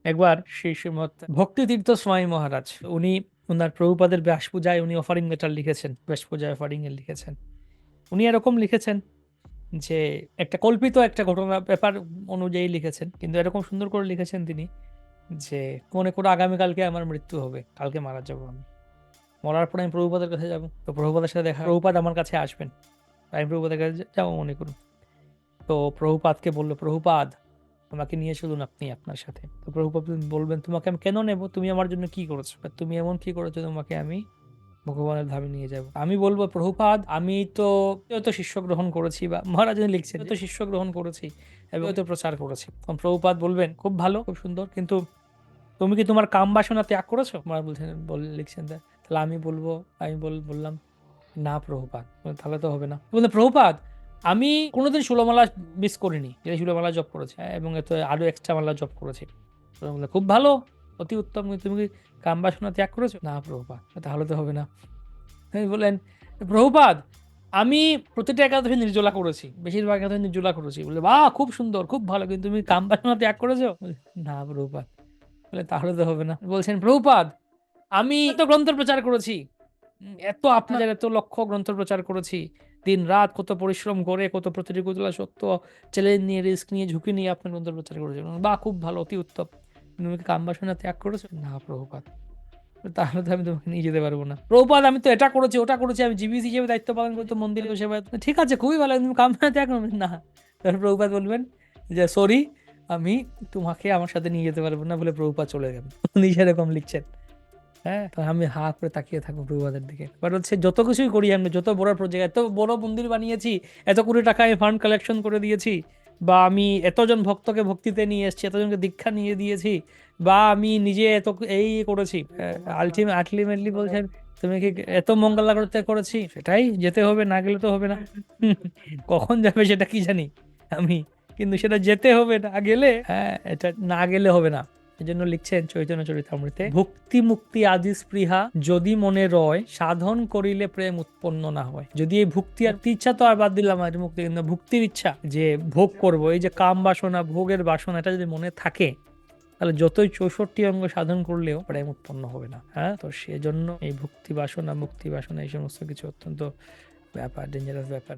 একবার সেই শ্রীমৎ ভক্তিতীর্থ স্বামী মহারাজ উনি ওনার প্রভুপাদের ব্যাস পূজায় উনি অফারিং লেটার লিখেছেন, ব্যাস পূজায় অফারিং এ লিখেছেন। উনি এরকম লিখেছেন যে একটা কল্পিত একটা ঘটনা ব্যাপার অনুযায়ী লিখেছেন, কিন্তু এরকম সুন্দর করে লিখেছেন তিনি যে মনে করো আগামীকালকে আমার মৃত্যু হবে, কালকে মারা যাবো আমি, মরার পরে আমি প্রভুপাদের কাছে যাব, তো প্রভুপাদের সাথে দেখা, প্রভুপাদ আমার কাছে আসবেন, আমি প্রভুপাদের কাছে যাবো মনে করুন। তো প্রভুপাদকে বললো, প্রভুপাদ আমাকে নিয়ে চলুন আপনি আপনার সাথে। তো প্রভুপাদ বলবেন, তোমাকে আমি কেন নেব, তুমি আমার জন্য কি করেছো, বা তুমি এমন কি করেছো তোমাকে আমি ভগবানের ধামে নিয়ে যাব। আমি বলবো, প্রভুপাদ আমি তো শিষ্য গ্রহণ করেছি, বা মহারাজ লিখছেন তো শিষ্য গ্রহণ করেছি এবং তো প্রচার করেছি। তখন প্রভুপাদ বলবেন, খুব ভালো, খুব সুন্দর, কিন্তু তুমি কি তোমার কাম বাসনা ত্যাগ করেছো? মহারাজ বলছেন, লিখছেন তাহলে আমি বলবো, আমি বললাম না প্রভুপাদ। তাহলে তো হবে না। বলতে, প্রভুপাদ আমি কোনোদিন ষোলমালা মিস করিনি, যে ষোলমালা জব করেছে, এবং এত আরো এক্সট্রা মালা জব করেছি। বললাম, খুব ভালো, অতি উত্তম, কিন্তু তুমি কি কাম বাসনা ত্যাগ করেছো? না প্রভুপাদ। তাহলে তো হবে না। তিনি বললেন, প্রভুপাদ আমি প্রতিটা একাদশী নির্জলা করেছি, বেশিরভাগ একাদশী নির্জলা করেছি। বলে, বাহ খুব সুন্দর, খুব ভালো, কিন্তু তুমি কাম বাসনা ত্যাগ করেছো? না প্রভুপাদ। বলে, তাহলে তো হবে না। বলছেন, প্রভুপাদ আমি এত গ্রন্থ প্রচার করেছি, এত আপনাদের এত লক্ষ গ্রন্থ প্রচার করেছি, দিন রাত কত পরিশ্রম করে, কত প্রতিকূলতা সত্য চ্যালেঞ্জ নিয়ে, রিস্ক নিয়ে, ঝুঁকি নিয়ে আপনার গ্রন্থ প্রচার করেছি। বা খুব ভালো, অতি উত্তম, তুমি কি কাম বাসনা ত্যাগ করেছো? না প্রভুপাদ। তাহলে তো আমি তোমাকে নিয়ে যেতে পারবো না। প্রভুপাদ আমি তো এটা করেছি, ওটা করেছি, আমি জীবিত হিসেবে দায়িত্ব পালন করতে, মন্দিরে সেবা। ঠিক আছে, খুবই ভালো, তুমি কাম বাসনা ত্যাগ করবে না। তাহলে প্রভুপাদ বলবেন যে সরি, আমি তোমাকে আমার সাথে নিয়ে যেতে পারবো না, বলে প্রভুপাদ চলে গেলেন। উনি সেরকম লিখছেন। হ্যাঁ, তো আমি হা করে তাকিয়ে থাকবো প্রভুপাদের দিকে। বাট হচ্ছে যত কিছুই করি আমি, যত বড় প্রজেক্ট, এত বড় মন্দির বানিয়েছি, এত কোটি টাকা আমি ফান্ড কালেকশন করে দিয়েছি, বা আমি এতজন ভক্তকে ভক্তিতে নিয়ে এসেছি, এতজনকে দীক্ষা নিয়ে দিয়েছি, বা আমি নিজে এত এই করেছি, আলটিমেটলি বলছেন তুমি কি এত মঙ্গল করতে করেছি, সেটাই যেতে হবে, না গেলে তো হবে না। কখন যাবে সেটা কি জানি আমি, কিন্তু সেটা যেতে হবে, না গেলে, হ্যাঁ এটা না গেলে হবে না। এজন্য লিখছেন চৈতন্য চরিতামৃতে, ভক্তি মুক্তি আদি স্পৃহা যদি মনে রয়, সাধন করিলে প্রেম উৎপন্ন না হয়। যদি এই ভক্তি আর ইচ্ছা তো আর বাদ দিলাম, আর মুক্তি, কিন্তু ভক্তির ইচ্ছা যে ভোগ করব, এই যে কাম বাসনা, ভোগের বাসনা, এটা যদি মনে থাকে, তাহলে যতই 64 অঙ্গ সাধন করলেও প্রেম উৎপন্ন হবে না। হ্যাঁ, তো সেজন্য এই ভক্তি বাসনা, মুক্তি বাসনা, এই সমস্ত কিছু অত্যন্ত ব্যাপার, ডেঞ্জারাস ব্যাপার।